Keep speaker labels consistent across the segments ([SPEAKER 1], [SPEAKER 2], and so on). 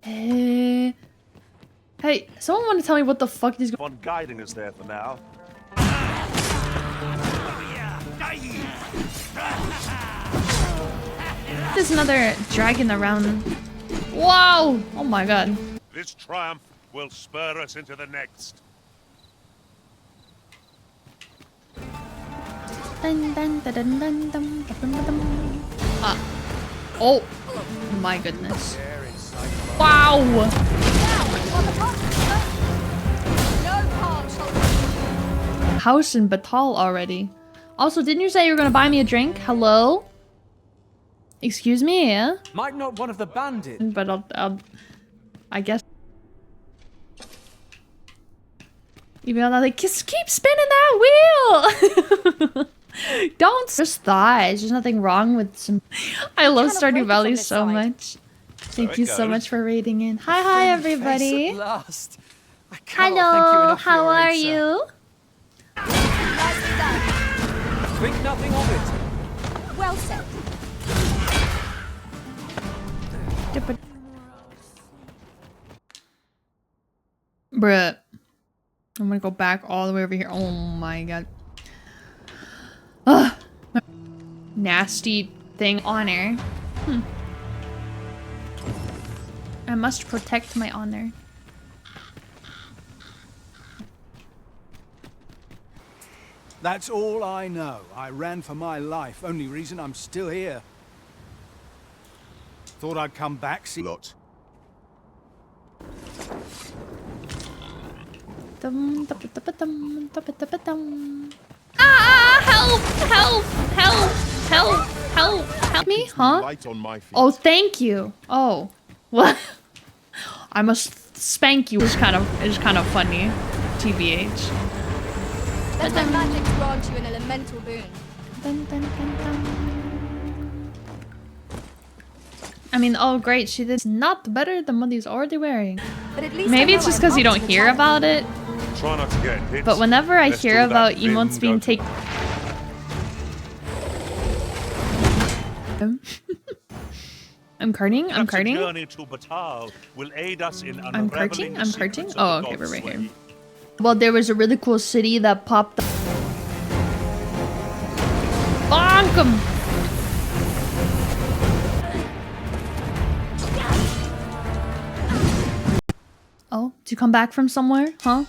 [SPEAKER 1] Hey, someone want to tell me what the fuck is
[SPEAKER 2] On guiding us there for now.
[SPEAKER 1] There's another dragon around. Wow! Oh my god.
[SPEAKER 2] This triumph will spur us into the next.
[SPEAKER 1] Oh my goodness. Wow! House in Batal already. Also, didn't you say you were gonna buy me a drink? Hello? Excuse me, yeah?
[SPEAKER 3] Might not one of the bandits.
[SPEAKER 1] But I guess. Even though they just keep spinning that wheel! Don't just thighs. There's nothing wrong with some. I love Stardew Valley so much. Thank you so much for raiding in. Hi, everybody.
[SPEAKER 3] At last. I cannot thank you
[SPEAKER 1] Hello,
[SPEAKER 3] enough for
[SPEAKER 1] how
[SPEAKER 3] your
[SPEAKER 1] are
[SPEAKER 3] aid, sir.
[SPEAKER 1] you?
[SPEAKER 3] Think nothing of it.
[SPEAKER 4] Well said.
[SPEAKER 1] Bruh. I'm gonna go back all the way over here. Oh my god. Ugh. Nasty thing. Honor. I must protect my honor.
[SPEAKER 5] That's all I know. I ran for my life. Only reason I'm still here. Thought I'd come back, see.
[SPEAKER 2] Lot.
[SPEAKER 1] Ah! Help! Help! Help! Help! Help! Help me? Huh?
[SPEAKER 2] Light on my feet.
[SPEAKER 1] Oh, thank you. Oh, what? I must spank you. It's kind of funny. TBH.
[SPEAKER 4] Let my magic grant you an elemental boon.
[SPEAKER 1] I mean, oh great, she did not better than what he's already wearing.
[SPEAKER 4] But at least
[SPEAKER 1] Maybe
[SPEAKER 4] I
[SPEAKER 1] it's
[SPEAKER 4] know
[SPEAKER 1] just
[SPEAKER 4] I'm
[SPEAKER 1] because you
[SPEAKER 4] up
[SPEAKER 1] don't
[SPEAKER 4] to the
[SPEAKER 1] hear
[SPEAKER 4] challenge.
[SPEAKER 1] about it.
[SPEAKER 2] Try not to get hit.
[SPEAKER 1] But whenever I
[SPEAKER 2] Let's
[SPEAKER 1] hear
[SPEAKER 2] do
[SPEAKER 1] about
[SPEAKER 2] that
[SPEAKER 1] emotes
[SPEAKER 2] thing,
[SPEAKER 1] being
[SPEAKER 2] go
[SPEAKER 1] taken. I'm carting. I'm carting.
[SPEAKER 2] Journey to Batal will aid us in
[SPEAKER 1] I'm carting.
[SPEAKER 2] unraveling the
[SPEAKER 1] I'm carting.
[SPEAKER 2] secrets of
[SPEAKER 1] Oh,
[SPEAKER 2] the
[SPEAKER 1] okay, we're
[SPEAKER 2] gods'
[SPEAKER 1] right here.
[SPEAKER 2] way.
[SPEAKER 1] Well, there was a really cool city that popped up. Bonk 'em! Oh, did you come back from somewhere? Huh?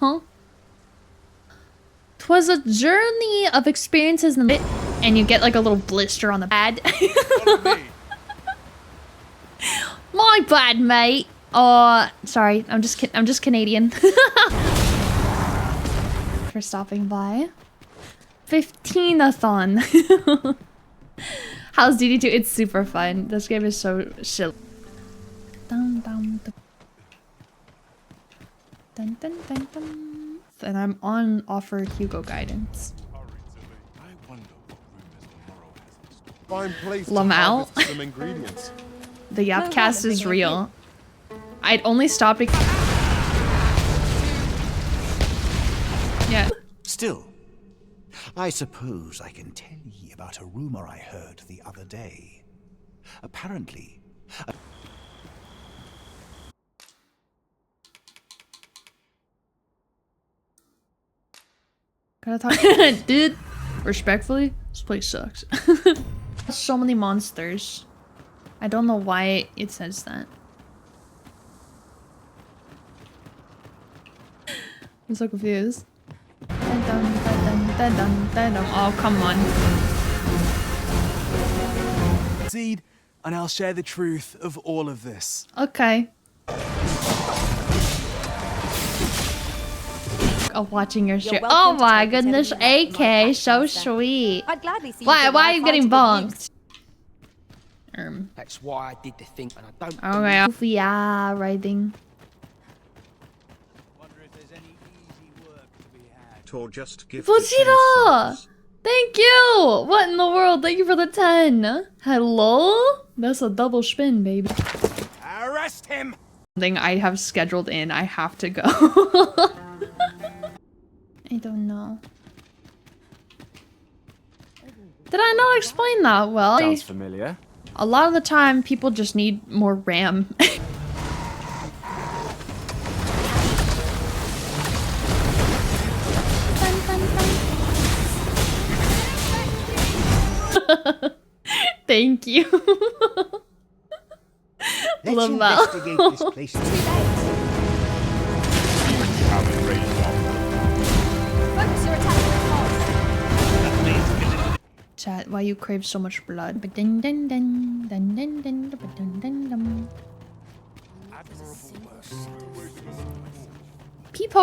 [SPEAKER 1] Huh? 'Twas a journey of experiences and you get like a little blister on the pad.
[SPEAKER 2] Follow me.
[SPEAKER 1] My bad, mate. Oh, sorry. I'm just Canadian. For stopping by. 15-a-thon. How's DD2? It's super fun. This game is so silly. Dun, dun, dun. Dun, dun, dun, dun. And I'm on offer Hugo guidance.
[SPEAKER 2] Fine place to
[SPEAKER 1] Lamau?
[SPEAKER 2] harvest some ingredients.
[SPEAKER 1] The
[SPEAKER 4] No
[SPEAKER 1] Yapcast
[SPEAKER 4] harm in
[SPEAKER 1] is
[SPEAKER 4] thinking of
[SPEAKER 1] real. I'd only stop because. Yeah.
[SPEAKER 6] Still, I suppose I can tell ye about a rumor I heard the other day. Apparently,
[SPEAKER 1] Gotta talk. Dude, respectfully, this place sucks. So many monsters. I don't know why it says that. I'm so confused. Oh, come on.
[SPEAKER 3] Seed, and I'll share the truth of all of this.
[SPEAKER 1] Okay. Of watching your shit.
[SPEAKER 4] welcome
[SPEAKER 1] Oh
[SPEAKER 4] to
[SPEAKER 1] my
[SPEAKER 4] take
[SPEAKER 1] goodness,
[SPEAKER 4] whatever you like from my
[SPEAKER 1] AK, so
[SPEAKER 4] podcast,
[SPEAKER 1] sweet.
[SPEAKER 4] I'd gladly see you
[SPEAKER 1] Why
[SPEAKER 4] give
[SPEAKER 1] are you
[SPEAKER 4] Wi-Fi
[SPEAKER 1] getting
[SPEAKER 4] to the
[SPEAKER 1] bonked?
[SPEAKER 7] That's why I did the thing, and I don't.
[SPEAKER 1] Okay, yeah, riding.
[SPEAKER 5] Wonder if there's any easy work to be had.
[SPEAKER 2] Or just give
[SPEAKER 1] Fujita! Thank you! What in the world? Thank you for the 10. Hello? That's a double spin, baby.
[SPEAKER 5] Arrest him!
[SPEAKER 1] Something I have scheduled in. I have to go. I don't know. Did I not explain that well?
[SPEAKER 3] Sounds familiar.
[SPEAKER 1] A lot of the time, people just need more RAM. Thank you.
[SPEAKER 6] Let's
[SPEAKER 1] Love that.
[SPEAKER 6] investigate this place.
[SPEAKER 4] Focus your attack on the pod.
[SPEAKER 1] Chat, why you crave so much blood? Ba-dun dun dun, dun dun dun, ba-dun dun dun. People